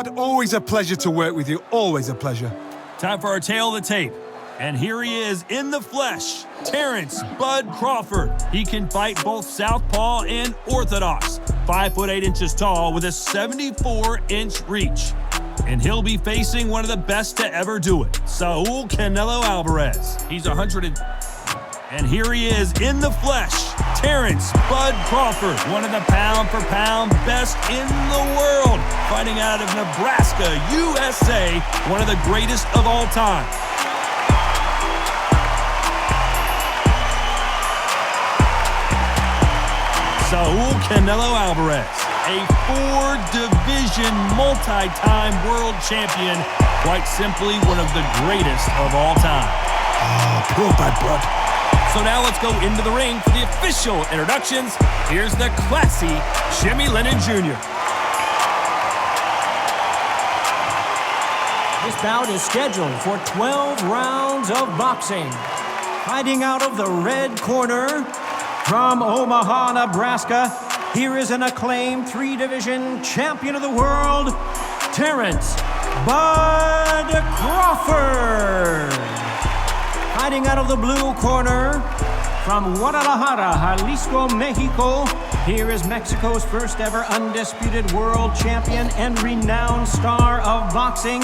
Bud, always a pleasure to work with you. Always a pleasure. Time for our tale of the tape. And here he is in the flesh, Terence Bud Crawford. He can fight both southpaw and orthodox. 5'8" tall with a 74-inch reach. And he'll be facing one of the best to ever do it, Saul Canelo Alvarez. He's 100 and here he is in the flesh, Terence Bud Crawford, one of the pound-for-pound best in the world, fighting out of Nebraska, USA, one of the greatest of all time. Saul Canelo Alvarez, a 4-division multi-time world champion, quite simply one of the greatest of all time. Oh, poor bad Bud. So now let's go into the ring for the official introductions. Here's the classy Jimmy Lennon Jr. This bout is scheduled for 12 rounds of boxing. Fighting out of the red corner from Omaha, Nebraska, here is an acclaimed 3-division champion of the world, Terence Bud Crawford. Fighting out of the blue corner from Guadalajara, Jalisco, Mexico, here is Mexico's first ever undisputed world champion and renowned star of boxing.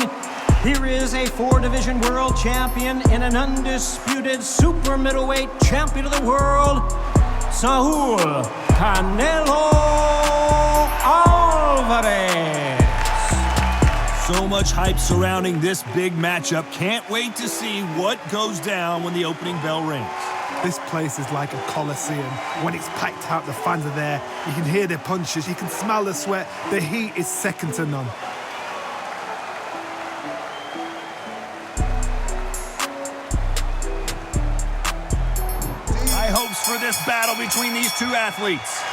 Here is a 4-division world champion and an undisputed super middleweight champion of the world, Saul Canelo Alvarez. So much hype surrounding this big matchup. Can't wait to see what goes down when the opening bell rings. This place is like a coliseum. When it's packed out, the fans are there. You can hear their punches. You can smell the sweat. The heat is second to none. High hopes for this battle between these two athletes.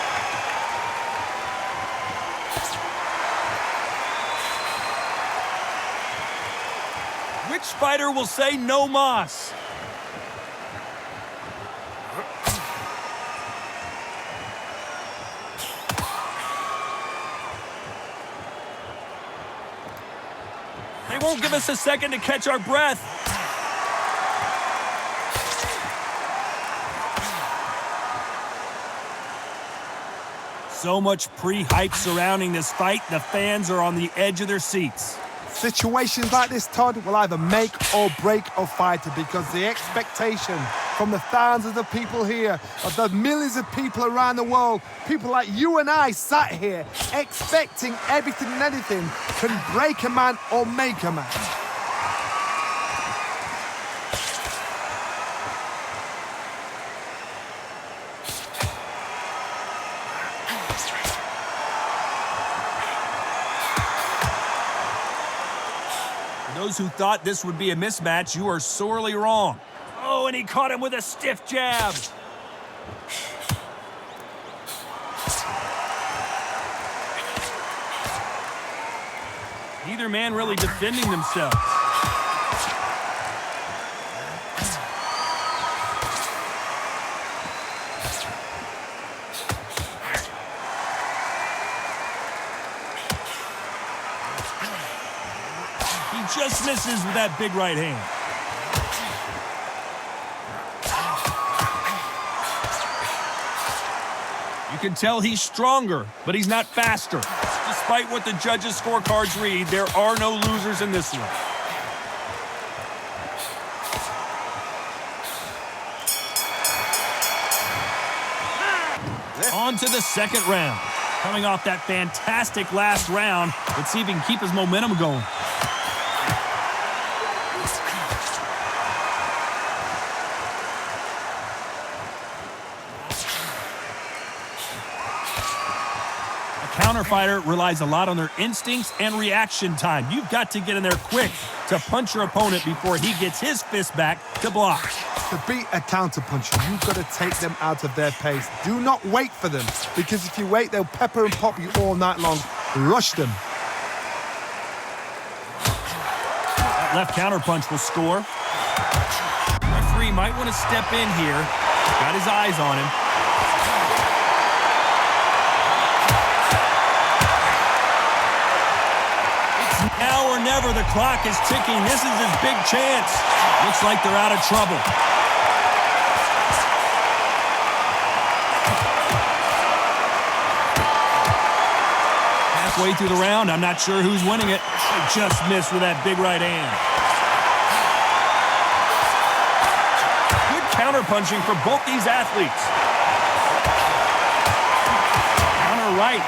Which fighter will say no mas? They won't give us a second to catch our breath. So much pre-hype surrounding this fight, the fans are on the edge of their seats. Situations like this, Todd, will either make or break a fighter because the expectation from the thousands of people here, of the millions of people around the world, people like you and I sat here expecting everything and anything can break a man or make a man. Those who thought this would be a mismatch, you are sorely wrong. Oh, and he caught him with a stiff jab. Neither man really defending themselves. Just misses with that big right hand. You can tell he's stronger, but he's not faster. Despite what the judges' scorecards read, there are no losers in this one. On to the second round. Coming off that fantastic last round, let's see if he can keep his momentum going. Counterfighter relies a lot on their instincts and reaction time. You've got to get in there quick to punch your opponent before he gets his fist back to block. To beat a counterpuncher, you've got to take them out of their pace. Do not wait for them, because if you wait, they'll pepper and pop you all night long. Rush them. That left counterpunch will score. Referee might want to step in here. Got his eyes on him. never. The clock is ticking. This is his big chance. Looks like they're out of trouble. Halfway through the round, I'm not sure who's winning it. Just missed with that big right hand. Good counter-punching for both these athletes. Counter right.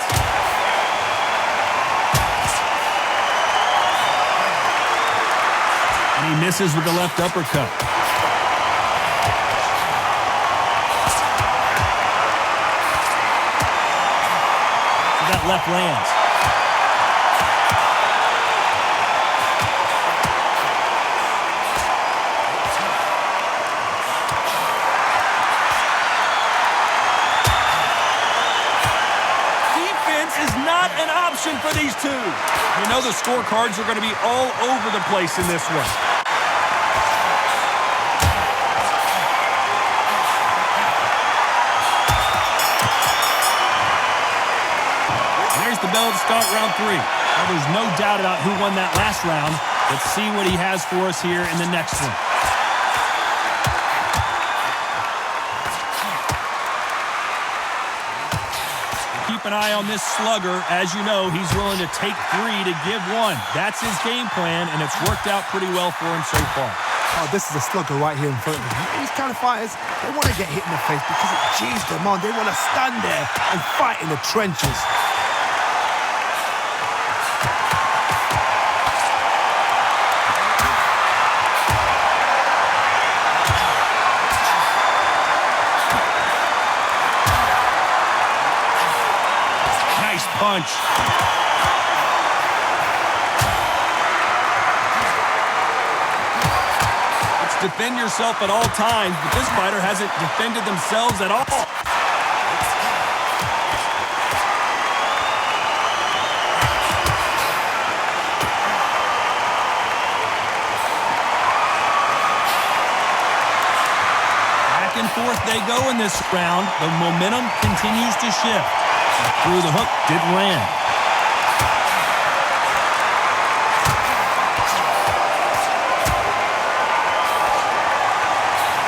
And he misses with the left uppercut. So that left lands. An option for these two. You know the scorecards are going to be all over the place in this one. There's the bell to start round 3. Well, there's no doubt about who won that last round. Let's see what he has for us here in the next one. Keep an eye on this slugger. As you know, he's willing to take 3 to give 1. That's his game plan, and it's worked out pretty well for him so far. Oh, this is a slugger right here in front of him. These kind of fighters, they want to get hit in the face because it G's them on. They want to stand there and fight in the trenches. Punch. It's defend yourself at all times, but this fighter hasn't defended themselves at all. Back and forth they go in this round. The momentum continues to shift. Through the hook, didn't land.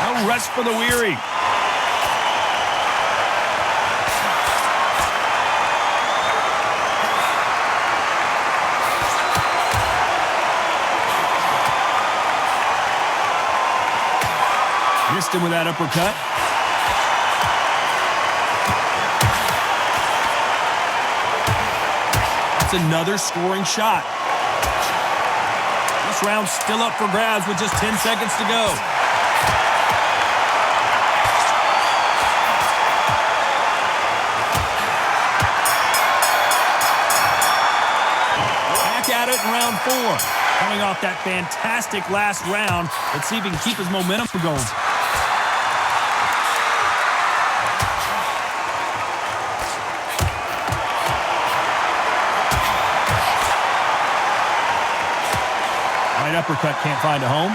No rest for the weary. Missed him with that uppercut. Another scoring shot. This round's still up for grabs with just 10 seconds to go. Back at it in round 4. Coming off that fantastic last round. Let's see if he can keep his momentum going. Uppercut can't find a home.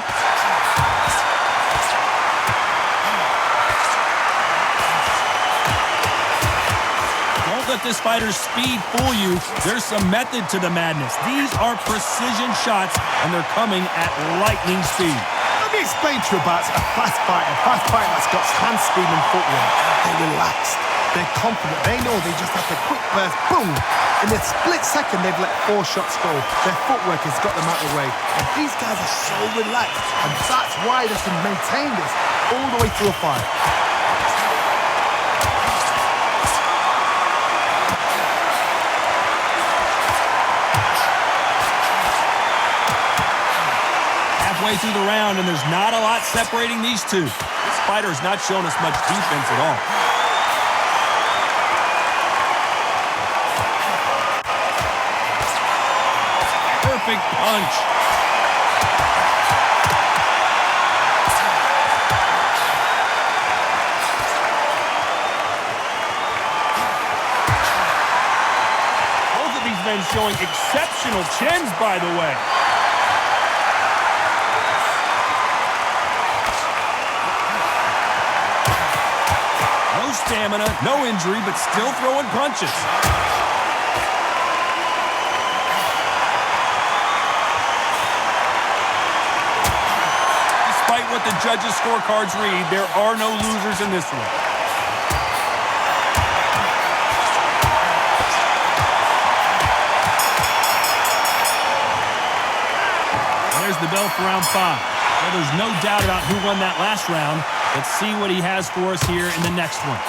Don't let this fighter's speed fool you. There's some method to the madness. These are precision shots, and they're coming at lightning speed. Let me explain to you about a fast fighter that's got hand speed and footwork. They're relaxed. They're confident. They know they just have to quick burst, boom. In a split second, they've let 4 shots go. Their footwork has got them out of the way. And these guys are so relaxed. And that's why they can maintain this all the way through a fight. Halfway through the round, and there's not a lot separating these two. This fighter has not shown us much defense at all. Perfect punch. Both of these men showing exceptional chins, by the way. No stamina, no injury, but still throwing punches. what the judges' scorecards read, there are no losers in this one. There's the bell for round 5. Well, there's no doubt about who won that last round. Let's see what he has for us here in the next one.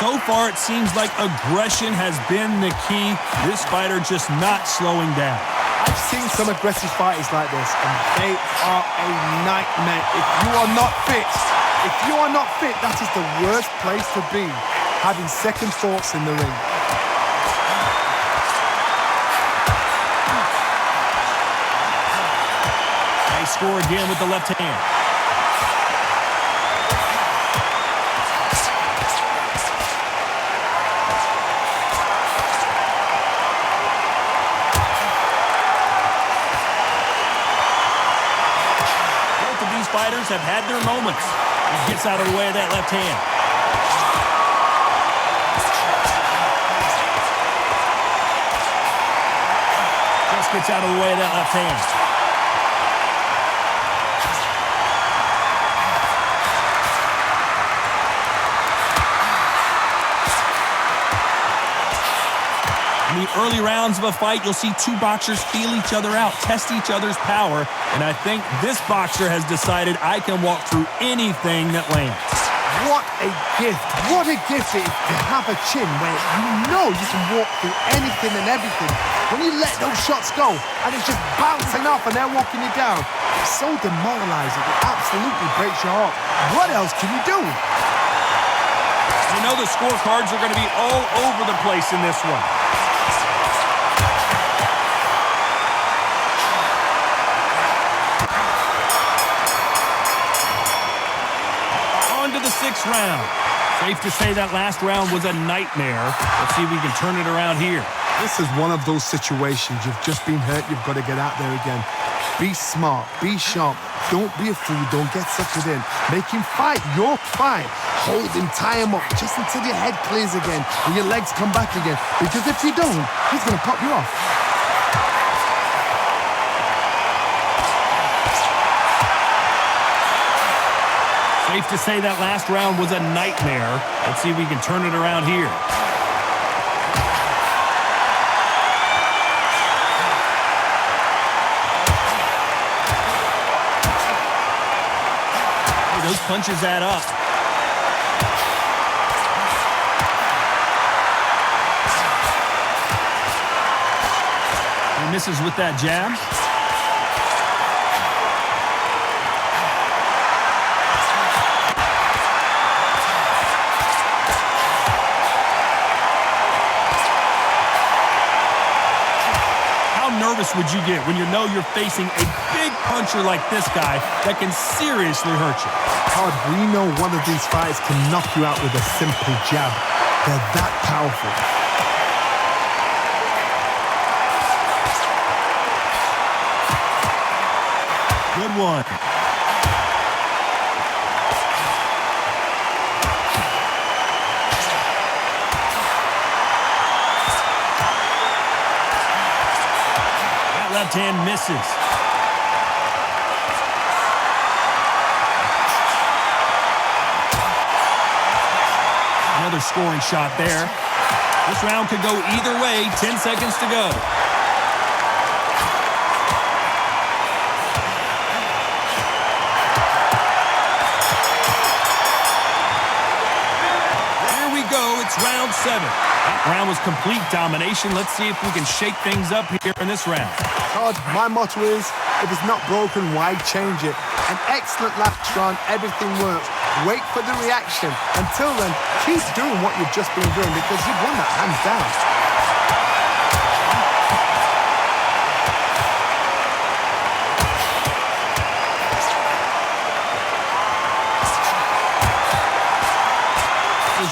So far, it seems like aggression has been the key. This fighter just not slowing down. I've seen some aggressive fighters like this, and they are a nightmare. If you are not fit, that is the worst place to be, having second thoughts in the ring. They score again with the left hand. Fighters have had their moments. He gets out of the way of that left hand. Just gets out of the way of that left hand. In the early rounds of a fight, you'll see two boxers feel each other out, test each other's power, and I think this boxer has decided I can walk through anything that lands. What a gift. What a gift it is to have a chin where you know you can walk through anything and everything. When you let those shots go and it's just bouncing off and they're walking you down, it's so demoralizing. It absolutely breaks your heart. What else can you do? You know the scorecards are going to be all over the place in this one. The 6th round. Safe to say that last round was a nightmare. Let's see if we can turn it around here. This is one of those situations. You've just been hurt. You've got to get out there again. Be smart. Be sharp. Don't be a fool. Don't get suckered in. Make him fight your fight. Hold him, tie him up just until your head clears again and your legs come back again. Because if you don't, he's going to pop you off. Safe to say that last round was a nightmare. Let's see if we can turn it around here. Hey, those punches add up. He misses with that jab. Nervous would you get when you know you're facing a big puncher like this guy that can seriously hurt you? Todd, we know one of these fighters can knock you out with a simple jab. They're that powerful. Good one. Left hand misses. Another scoring shot there. This round could go either way. 10 seconds to go. Here we go. It's round 7. That round was complete domination. Let's see if we can shake things up here in this round. Todd, my motto is, if it's not broken, why change it? An excellent last round, everything works. Wait for the reaction. Until then, keep doing what you've just been doing because you've won that hands down.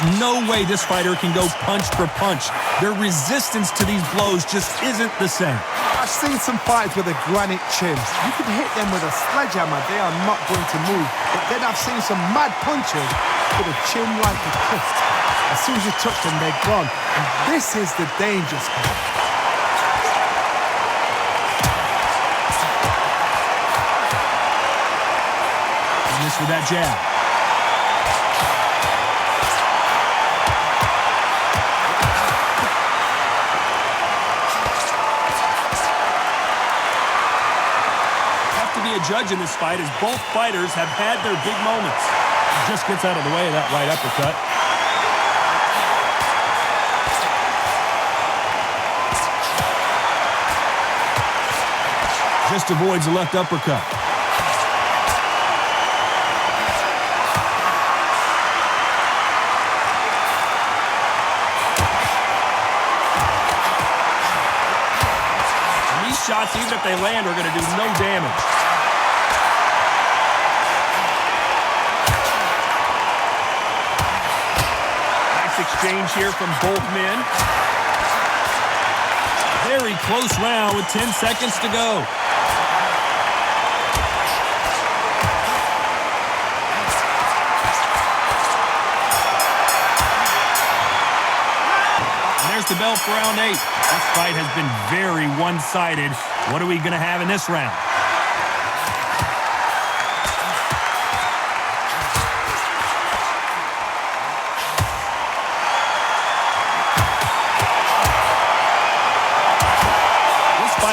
There's no way this fighter can go punch for punch. Their resistance to these blows just isn't the same. I've seen some fighters with a granite chin. You can hit them with a sledgehammer, they are not going to move. But then I've seen some mad punchers with a chin like a cliff. As soon as you touch them, they're gone. And this is the danger spot. Miss with that jab. A judge in this fight as both fighters have had their big moments. Just gets out of the way of that right uppercut. Just avoids the left uppercut. And these shots, even if they land, are going to do no damage. Exchange here from both men. Very close round with 10 seconds to go. And there's the bell for round 8. This fight has been very one-sided. What are we going to have in this round?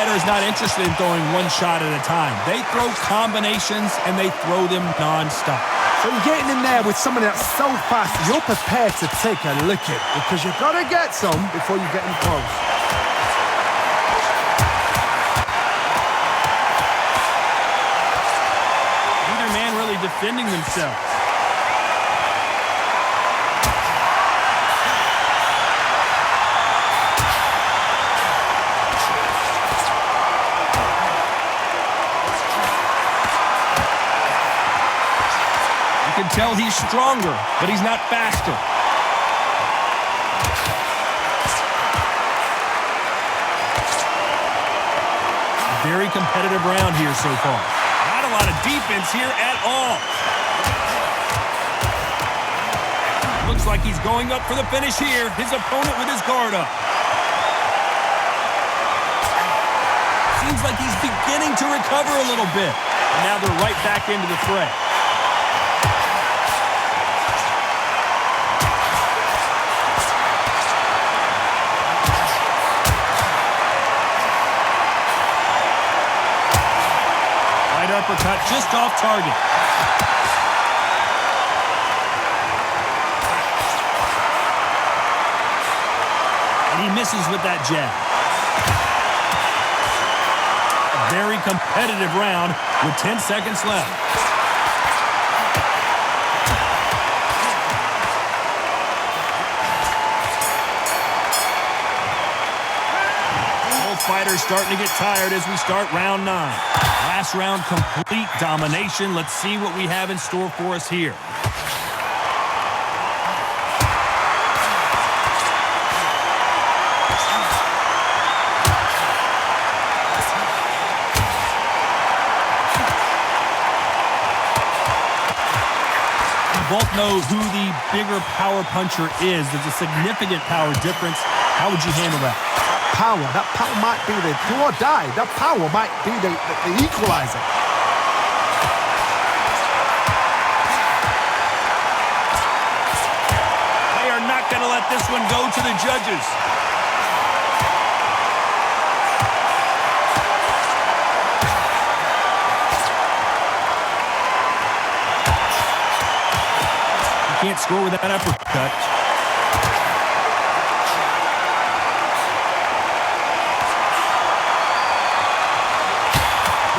Is not interested in throwing one shot at a time. They throw combinations and they throw them non-stop. So you're getting in there with someone that's so fast, you're prepared to take a licking because you've got to get some before you get in close. Neither man really defending themselves. Tell he's stronger, but he's not faster. Very competitive round here so far. Not a lot of defense here at all. Looks like he's going up for the finish here. His opponent with his guard up. Seems like he's beginning to recover a little bit. And now they're right back into the fray. Uppercut just off target. And he misses with that jab. A very competitive round with 10 seconds left. Both fighters starting to get tired as we start round 9. Last round, complete domination. Let's see what we have in store for us here. We both know who the bigger power puncher is. There's a significant power difference. How would you handle that? That power might be the do or die. That power might be the equalizer. They are not going to let this one go to the judges. You can't score with that uppercut.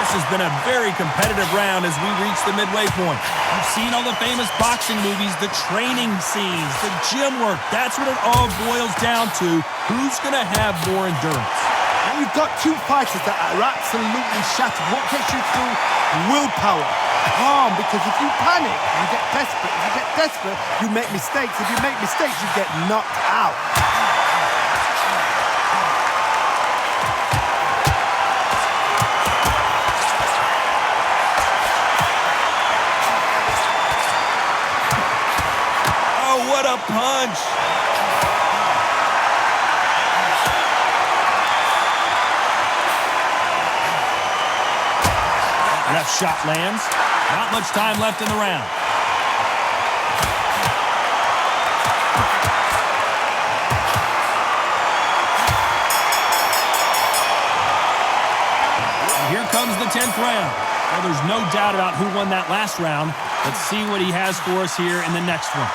This has been a very competitive round as we reach the midway point. You've seen all the famous boxing movies, the training scenes, the gym work. That's what it all boils down to. Who's going to have more endurance? And you've got two fighters that are absolutely shattered. What gets you through? Willpower. Calm, because if you panic, you get desperate. If you get desperate, you make mistakes. If you make mistakes, you get knocked out. Oh, what a punch! Left shot lands. Not much time left in the round. And here comes the 10th round. Well, there's no doubt about who won that last round. Let's see what he has for us here in the next one.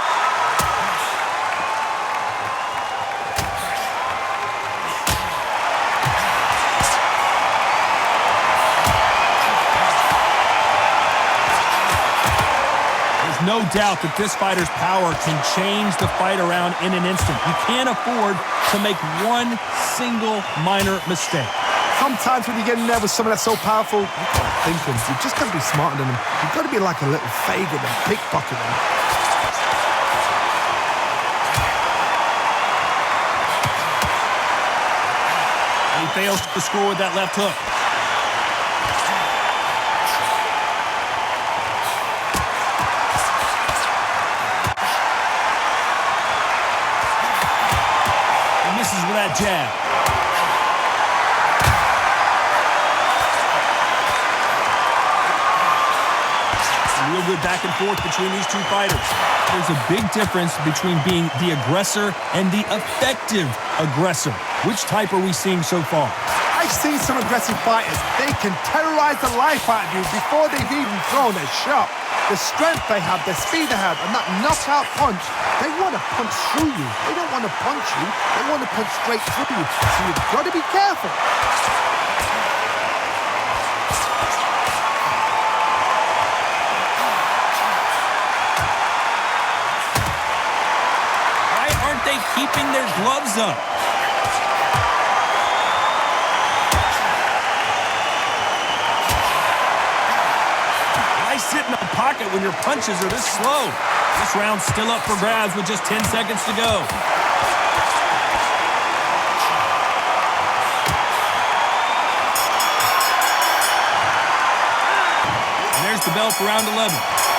No doubt that this fighter's power can change the fight around in an instant. You can't afford to make one single minor mistake. Sometimes when you get in there with someone that's so powerful, you can't think him. You've just got to be smarter than him. You've got to be like a little faggot and pickpocket him. He fails to score with that left hook. With that jab. Real good back and forth between these two fighters. There's a big difference between being the aggressor and the effective aggressor. Which type are we seeing so far? I've seen some aggressive fighters. They can terrorize the life out of you before they've even thrown a shot. The strength they have, the speed they have, and that knockout punch, they want to punch through you. They don't want to punch you. They want to punch straight through you. So you've got to be careful. Why aren't they keeping their gloves up? Sit in a pocket when your punches are this slow. This round's still up for grabs with just 10 seconds to go. And there's the bell for round 11.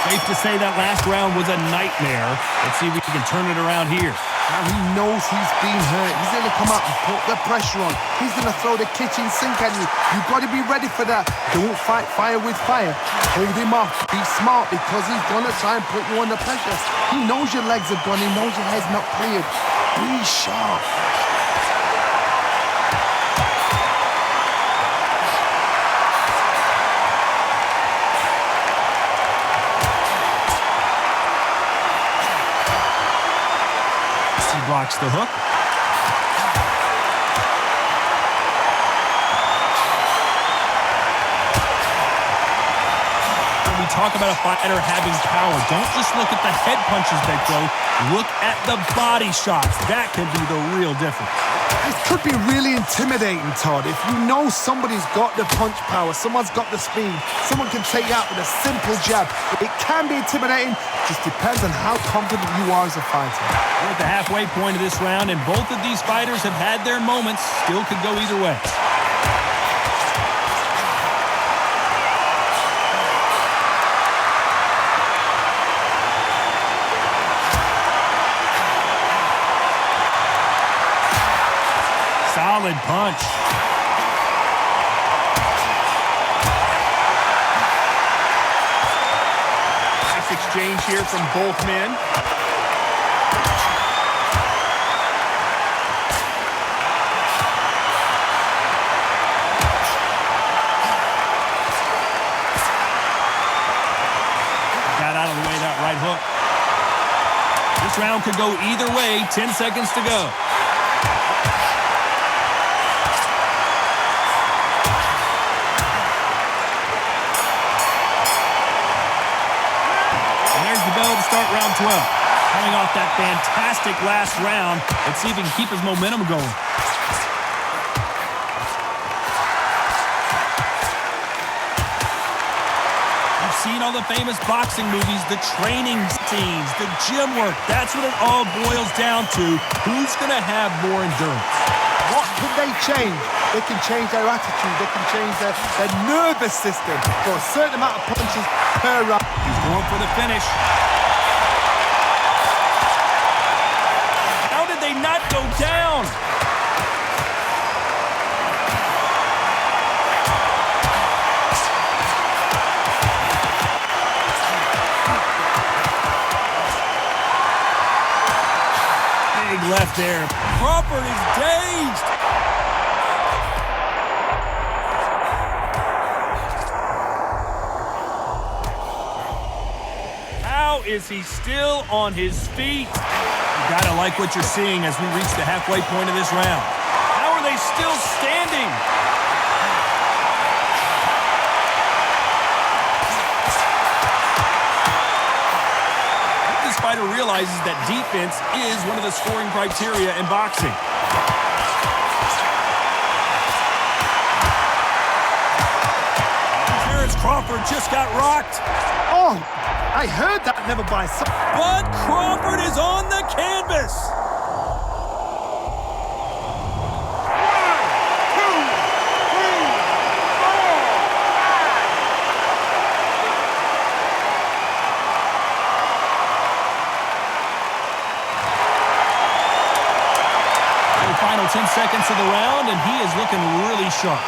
Safe to say that last round was a nightmare. Let's see if we can turn it around here. Now he knows he's been hurt. He's going to come out and put the pressure on. He's going to throw the kitchen sink at you. You've got to be ready for that. Don't fight fire with fire. Hold him off. Be smart because he's going to try and put you under pressure. He knows your legs are gone. He knows your head's not cleared. Be sharp. Blocks the hook. When we talk about a fighter having power, don't just look at the head punches they throw. Look at the body shots. That can be the real difference. It could be really intimidating, Todd. If you know somebody's got the punch power, someone's got the speed, someone can take you out with a simple jab. It can be intimidating. Just depends on how confident you are as a fighter. We're at the halfway point of this round, and both of these fighters have had their moments. Still could go either way. Solid punch. Nice exchange here from both men. Got out of the way that right hook. This round could go either way. 10 seconds to go. To start round 12. Coming off that fantastic last round, let's see if he can keep his momentum going. seen all the famous boxing movies, the training scenes, the gym work. That's what it all boils down to. Who's going to have more endurance? What can they change? They can change their attitude. They can change their nervous system for a certain amount of punches per round. He's going for the finish. How did they not go down? Big left there. Crawford is dazed. How is he still on his feet? You gotta like what you're seeing as we reach the halfway point of this round. How are they still standing? This fighter realizes that defense is one of the scoring criteria in boxing. Terence Crawford just got rocked. Oh, I heard that never by some. Bud Crawford is on the canvas. Final 10 seconds of the round, and he is looking really sharp.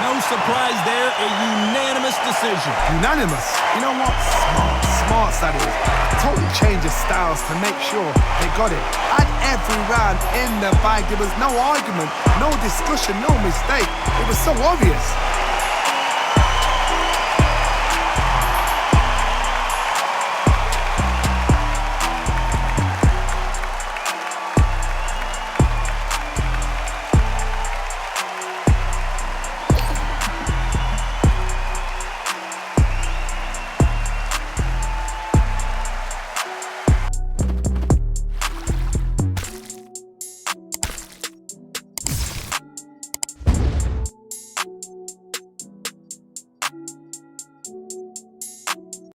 No surprise there, a unanimous decision. Unanimous? You know what? Smart that is. Totally change of styles to make sure they got it. At every round in the bag, there was no argument, no discussion, no mistake. It was so obvious.